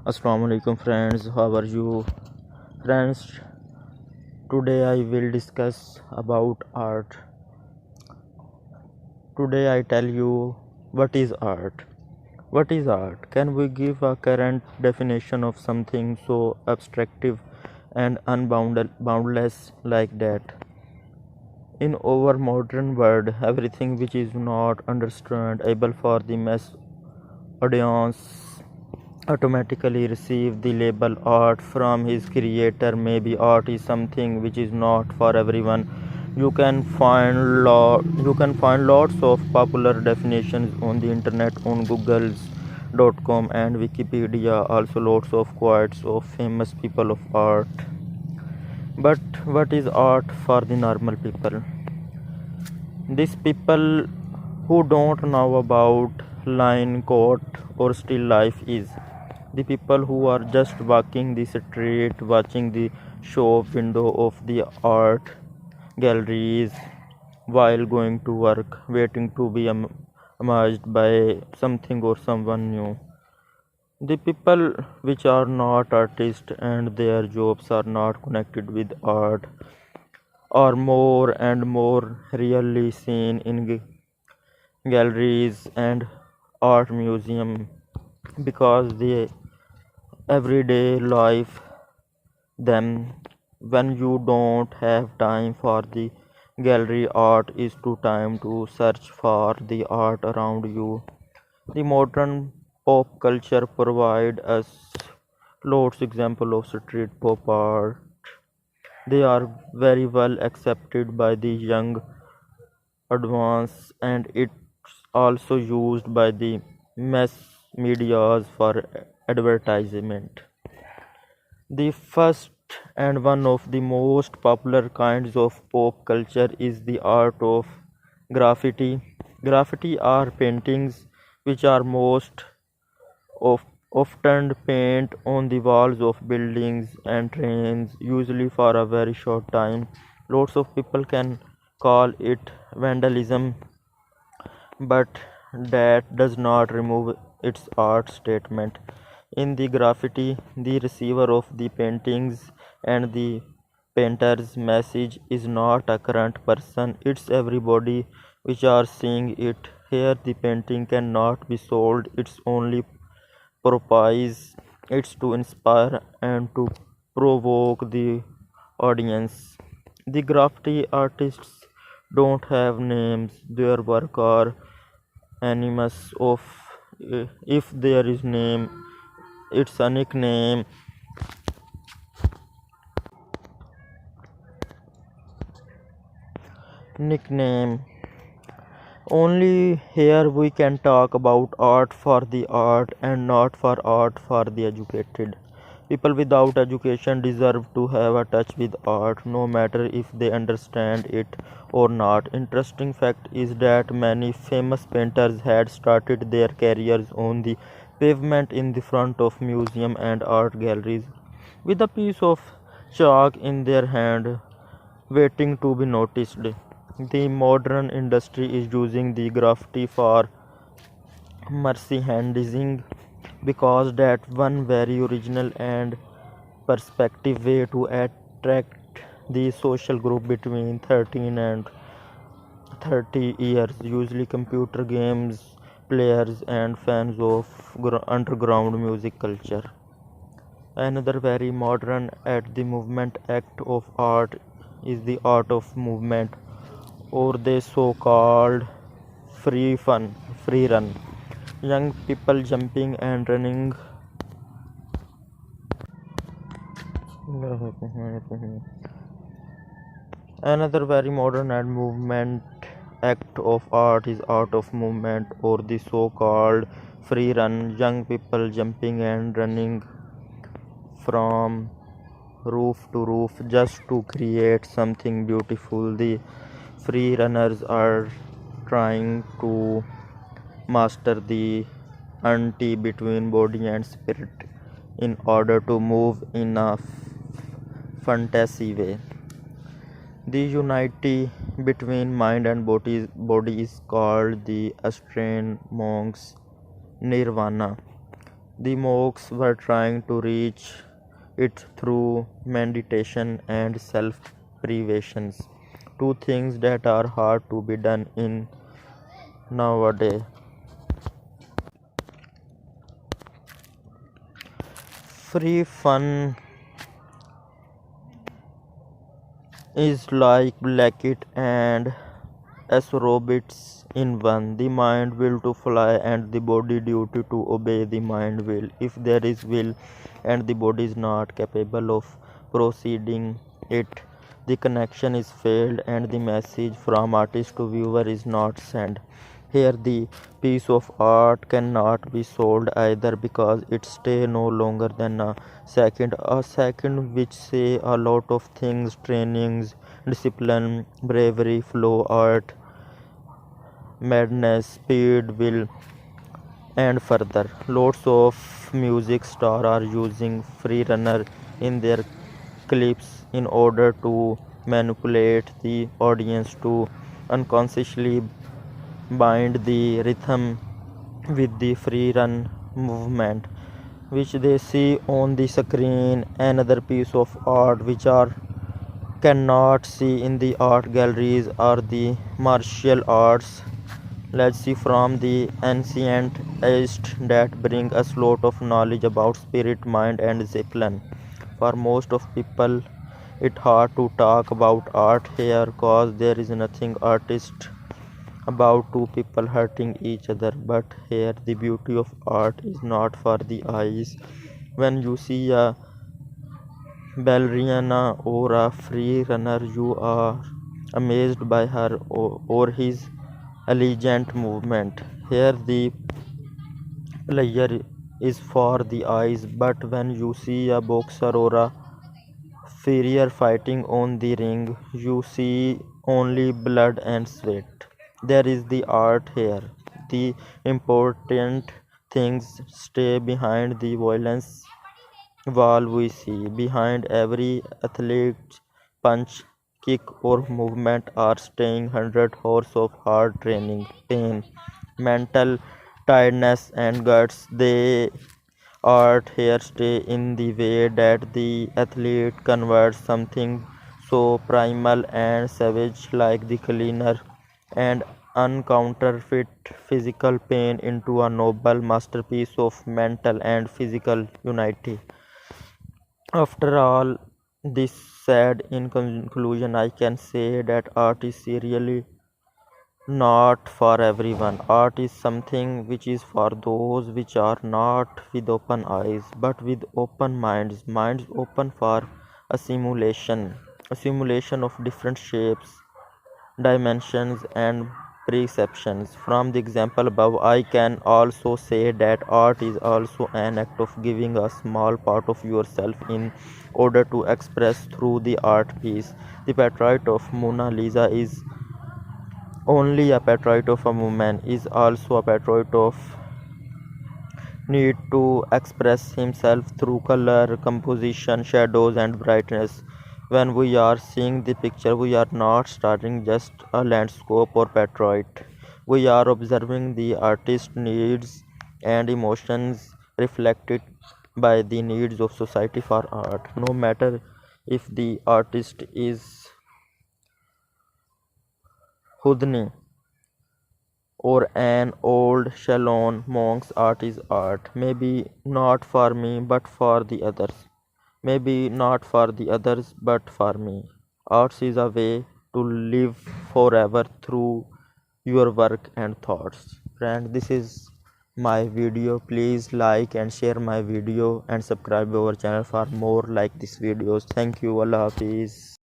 Assalamu alaikum friends, how are you? Friends, today I will discuss about art. Today I tell you what is art. What is art? Can we give a current definition of something so abstractive and boundless like that? In our modern world, everything which is not understandable for the mass audience automatically receive the label art from his creator. Maybe art is something which is not for everyone. You can find lots of popular definitions on the internet, on googles.com and wikipedia, also lots of quotes of famous people of art. But what is art for the normal people? These people who don't know about line court or still life is the people who are just walking the street, watching the shop window of the art galleries while going to work, waiting to be amazed by something or someone new. The people which are not artists and their jobs are not connected with art are more and more rarely seen in galleries and art museum because the everyday life them when you don't have time for the gallery art is too time to search for the art around you. The modern pop culture provide us lots example of street pop art. They are very well accepted by the young advance and it's also used by the mass medias for advertisement. The first and one of the most popular kinds of pop culture is the art of graffiti. Graffiti are paintings which are most of often paint on the walls of buildings and trains, usually for a very short time. Lots of people can call it vandalism, but that does not remove its art statement. In the graffiti, the receiver of the paintings and the painter's message is not a current person, it's everybody which are seeing it. Here, the painting cannot be sold, it's only purpose, it's to inspire and to provoke the audience. The graffiti artists don't have names, their work are anonymous of if there is name it's a nickname only. Here we can talk about art for the art and not for art for the educated. People without education deserve to have a touch with art, no matter if they understand it or not. Interesting fact is that many famous painters had started their careers on the pavement in the front of museum and art galleries, with a piece of chalk in their hand, waiting to be noticed. The modern industry is using the graffiti for mercy handising because that one very original and perspective way to attract the social group between 13 and 30 years, usually computer games players and fans of underground music culture. Another very modern at the movement act of art is the art of movement, or the so-called free run. Young people jumping and running. Another very modern and movement act of art is art of movement, or the so-called free run. Young people jumping and running from roof to roof just to create something beautiful. The free runners are trying to master the unity between body and spirit in order to move in a fantasy way. The unity between mind and body is called the Austrian monks nirvana. The monks were trying to reach it through meditation and self privations, two things that are hard to be done in nowadays. Free fun is like blanket and aerobics in one. The mind will to fly and the body duty to obey the mind will. If there is will and the body is not capable of proceeding it, the connection is failed and the message from artist to viewer is not sent. Here the piece of art cannot be sold either because it stay no longer than a second which say a lot of things, trainings, discipline, bravery, flow, art, madness, speed, will, and further. Lots of music stars are using free runner in their clips in order to manipulate the audience to unconsciously bind the rhythm with the free run movement which they see on the screen. Another piece of art which are cannot see in the art galleries are the martial arts. Let's see from the ancient East that bring us lot of knowledge about spirit, mind, and discipline. For most of people, it hard to talk about art here cause there is nothing artist about two people hurting each other. But here the beauty of art is not for the eyes. When you see a ballerina or a free runner, you are amazed by her or his elegant movement. Here the player is for the eyes, but when you see a boxer or a farrier fighting on the ring, you see only blood and sweat. There is the art here. The important things stay behind the violence wall we see. Behind every athlete's punch, kick, or movement are staying 100 hours of hard training, pain, mental tiredness, and guts. They art here stay in the way that the athlete converts something so primal and savage like the cleaner and uncounterfeit physical pain into a noble masterpiece of mental and physical unity. After all this said, in conclusion, I can say that art is really not for everyone. Art is something which is for those which are not with open eyes but with open minds, minds open for a simulation of different shapes, dimensions, and perceptions. From the example above, I can also say that art is also an act of giving a small part of yourself in order to express through the art piece. The portrait of Mona Lisa is only a portrait of a woman, is also a portrait of need to express himself through color, composition, shadows, and brightness. When we are seeing the picture, we are not starting just a landscape or portrait. We are observing the artist's needs and emotions reflected by the needs of society for art. No matter if the artist is Houdini or an old Shalon monk's art is art. Maybe not for me, but for the others. Maybe not for the others, but for me. Arts is a way to live forever through your work and thoughts. Friend, this is my video. Please like and share my video and subscribe our channel for more like these videos. Thank you. Allah Hafiz.